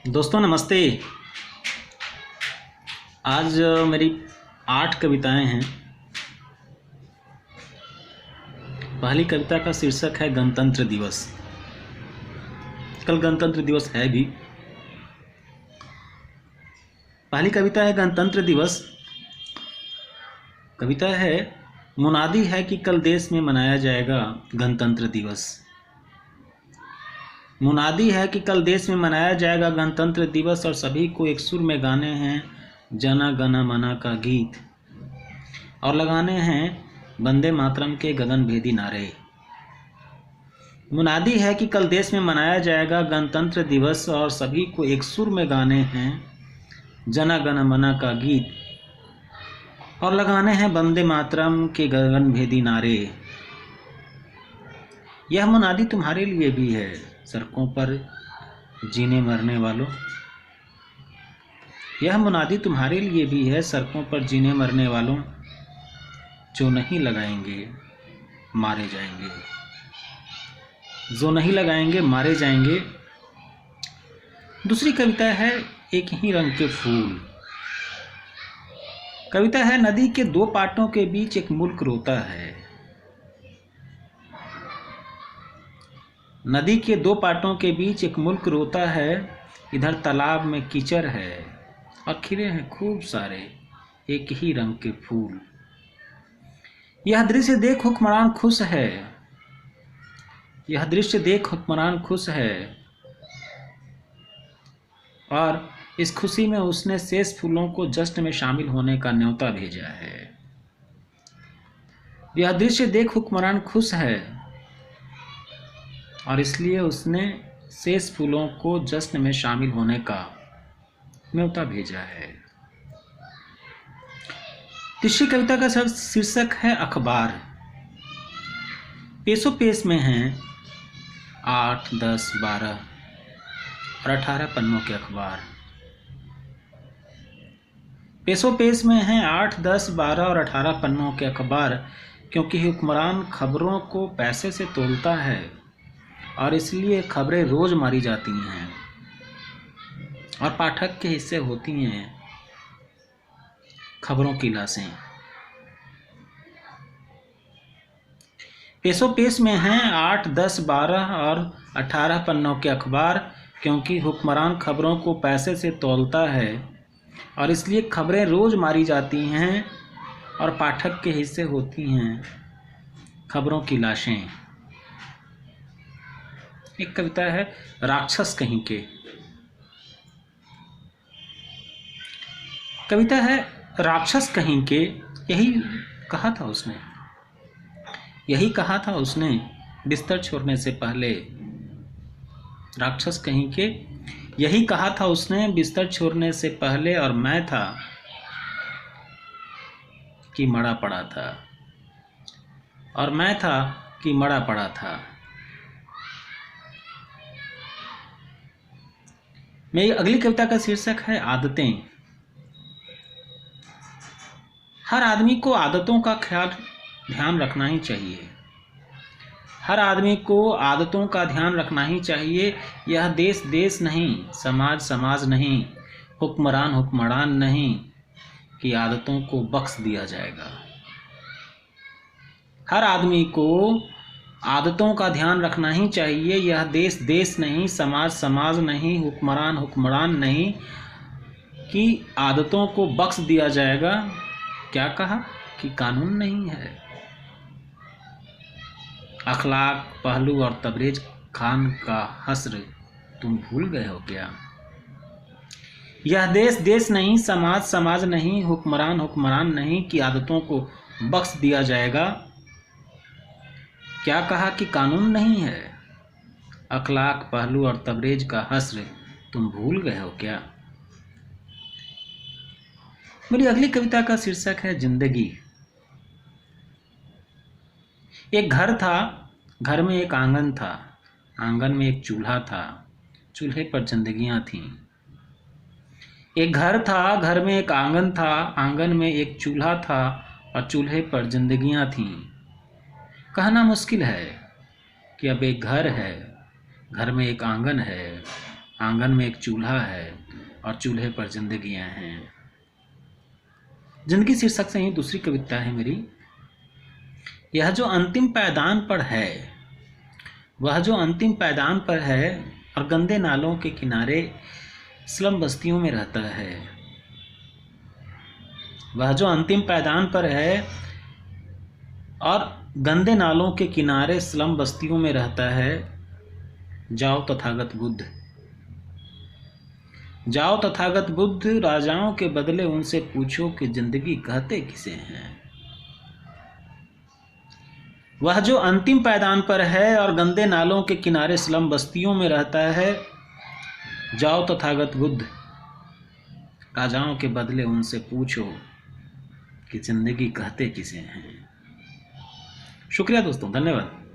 दोस्तों नमस्ते। आज मेरी 8 कविताएं हैं। पहली कविता का शीर्षक है गणतंत्र दिवस। कल गणतंत्र दिवस है भी। पहली कविता है गणतंत्र दिवस। कविता है, मुनादी है कि कल देश में मनाया जाएगा गणतंत्र दिवस। मुनादी है कि कल देश में मनाया जाएगा गणतंत्र दिवस और सभी को एक सुर में गाने हैं जन गण मन का गीत और लगाने हैं वंदे मातरम के गगनभेदी नारे। मुनादी है कि कल देश में मनाया जाएगा गणतंत्र दिवस और सभी को एक सुर में गाने हैं जन गण मन का गीत और लगाने हैं वंदे मातरम के गगनभेदी नारे। यह मुनादी तुम्हारे लिए भी है, सड़कों पर जीने मरने वालों। यह मुनादी तुम्हारे लिए भी है, सड़कों पर जीने मरने वालों। जो नहीं लगाएंगे मारे जाएंगे, जो नहीं लगाएंगे मारे जाएंगे। दूसरी कविता है एक ही रंग के फूल। कविता है, नदी के दो पाटों के बीच एक मुल्क रोता है। नदी के दो पाटों के बीच एक मुल्क रोता है। इधर तालाब में कीचड़ है और खिले हैं खूब सारे एक ही रंग के फूल। यह दृश्य देख हुक्मरान खुश है। यह दृश्य देख हुक्मरान खुश है और इस खुशी में उसने शेष फूलों को जश्न में शामिल होने का न्योता भेजा है। यह दृश्य देख हुक्मरान खुश है और इसलिए उसने शेष फूलों को जश्न में शामिल होने का न्योता भेजा है। तीसरी कविता का शीर्षक है अखबार। पेशो पेश में हैं 8, 10, 12 और 18 पन्नों के अखबार। पेशो पेश में हैं 8, 10, 12 और 18 पन्नों के अखबार, क्योंकि हुक्मरान खबरों को पैसे से तोलता है और इसलिए खबरें रोज मारी जाती हैं और पाठक के हिस्से होती हैं खबरों की लाशें। पेशो पेश में हैं 8, 10, 12 और 18 पन्नों के अखबार, क्योंकि हुक्मरान खबरों को पैसे से तौलता है और इसलिए खबरें रोज मारी जाती हैं और पाठक के हिस्से होती हैं खबरों की लाशें। एक कविता है राक्षस कहीं के। कविता है राक्षस कहीं के। यही कहा था उसने बिस्तर छोड़ने से पहले। राक्षस कहीं के यही कहा था उसने बिस्तर छोड़ने से पहले, और मैं था कि मरा पड़ा था, और मैं था कि मरा पड़ा था। मेरी अगली कविता का शीर्षक है आदतें। हर आदमी को आदतों का ध्यान रखना ही चाहिए। हर आदमी को आदतों का ध्यान रखना ही चाहिए। यह देश देश नहीं, समाज समाज नहीं, हुक्मरान हुक्मरान नहीं कि आदतों को बख्श दिया जाएगा। हर आदमी को आदतों का ध्यान रखना ही चाहिए। यह देश देश नहीं, समाज समाज नहीं, हुक्मरान हुक्मरान नहीं कि आदतों को बख्श दिया जाएगा। क्या कहा कि कानून नहीं है। अखलाक, पहलू और तबरेज खान का हस्र तुम भूल गए हो क्या। यह देश देश नहीं, समाज समाज नहीं, हुक्मरान हुक्मरान नहीं कि आदतों को बख्श दिया जाएगा। क्या कहा कि कानून नहीं है। अखलाक, पहलू और तबरेज का हस्र तुम भूल गए हो क्या। मेरी अगली कविता का शीर्षक है जिंदगी। एक घर था, घर में एक आंगन था, आंगन में एक चूल्हा था, चूल्हे पर जिंदगियां थीं। एक घर था, घर में एक आंगन था, आंगन में एक चूल्हा था और चूल्हे पर जिंदगियां थीं। कहना मुश्किल है कि अब एक घर है, घर में एक आंगन है आंगन में एक चूल्हा है और चूल्हे पर जिंदगियां हैं। जिंदगी शीर्षक से ही दूसरी कविता है मेरी। यह जो अंतिम पायदान पर है, वह जो अंतिम पायदान पर है और गंदे नालों के किनारे स्लम बस्तियों में रहता है। वह जो अंतिम पायदान पर है और गंदे नालों के किनारे स्लम बस्तियों में रहता है। जाओ तथागत बुद्ध, जाओ तथागत बुद्ध, राजाओं के बदले उनसे पूछो कि जिंदगी कहते किसे हैं। वह जो अंतिम पायदान पर है और गंदे नालों के किनारे स्लम बस्तियों में रहता है। जाओ तथागत बुद्ध, राजाओं के बदले उनसे पूछो कि जिंदगी कहते किसे हैं। शुक्रिया दोस्तों, धन्यवाद।